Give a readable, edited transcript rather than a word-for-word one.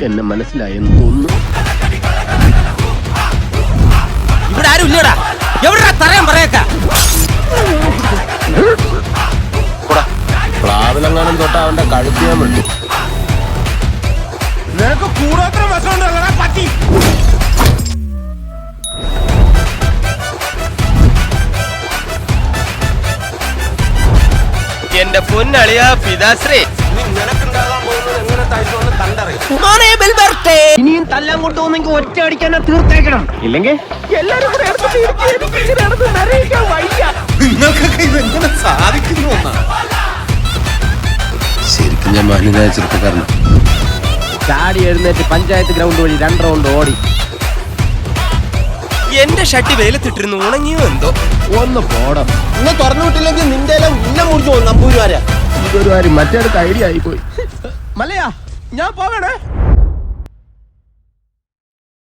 എന്നെ മനസ്സിലായെന്ന് തോന്നുന്നു. ഇവിടെ ആരും ഇല്ലടാ. എവിടാ തറയാൻ പറയേക്ക? പ്ലാവിലെങ്ങാനും തൊട്ട് അവന്റെ കഴുത്ത് ഞാൻ വിട്ടു. നിനക്ക് കൂടോത്ര വശമുണ്ടല്ലടാ പട്ടി. എന്റെ പൊന്നളിയാ പിതാശ്രീ, ഇനിയും തല്ലാൻ കൊണ്ടുപോകുന്നെങ്കിൽ ഒറ്റ അടിക്കാൻ തീർത്തേക്കണം. ഇല്ലെങ്കിൽ എല്ലാരും കൂടെ നിങ്ങൾക്കൊക്കെ ഇതെങ്ങനെ സാധിക്കുന്നു എന്നാ? ശരിക്കും ഞാൻ മാന്യനായ ചെറുപ്പക്കാരനാണ്. ചാടി എഴുന്നേറ്റ് പഞ്ചായത്ത് ഗ്രൗണ്ട് വഴി 2 റൗണ്ട് ഓടി. എന്റെ ഷട്ടി വെയിലത്തിട്ടിരുന്നു, ഉണങ്ങിയോ എന്തോ. ഒന്ന് പോടം. ഇന്ന് തുറന്നു വിട്ടില്ലെങ്കിൽ നിന്റെ എല്ലാം ഇന്ന മുറിച്ചു പോകും നമ്പൂരുവാരാ. ഇതൊരു കാര്യം മറ്റേ ഐഡിയ ആയിപ്പോയി. മലയാ ഞാൻ പോകണേ.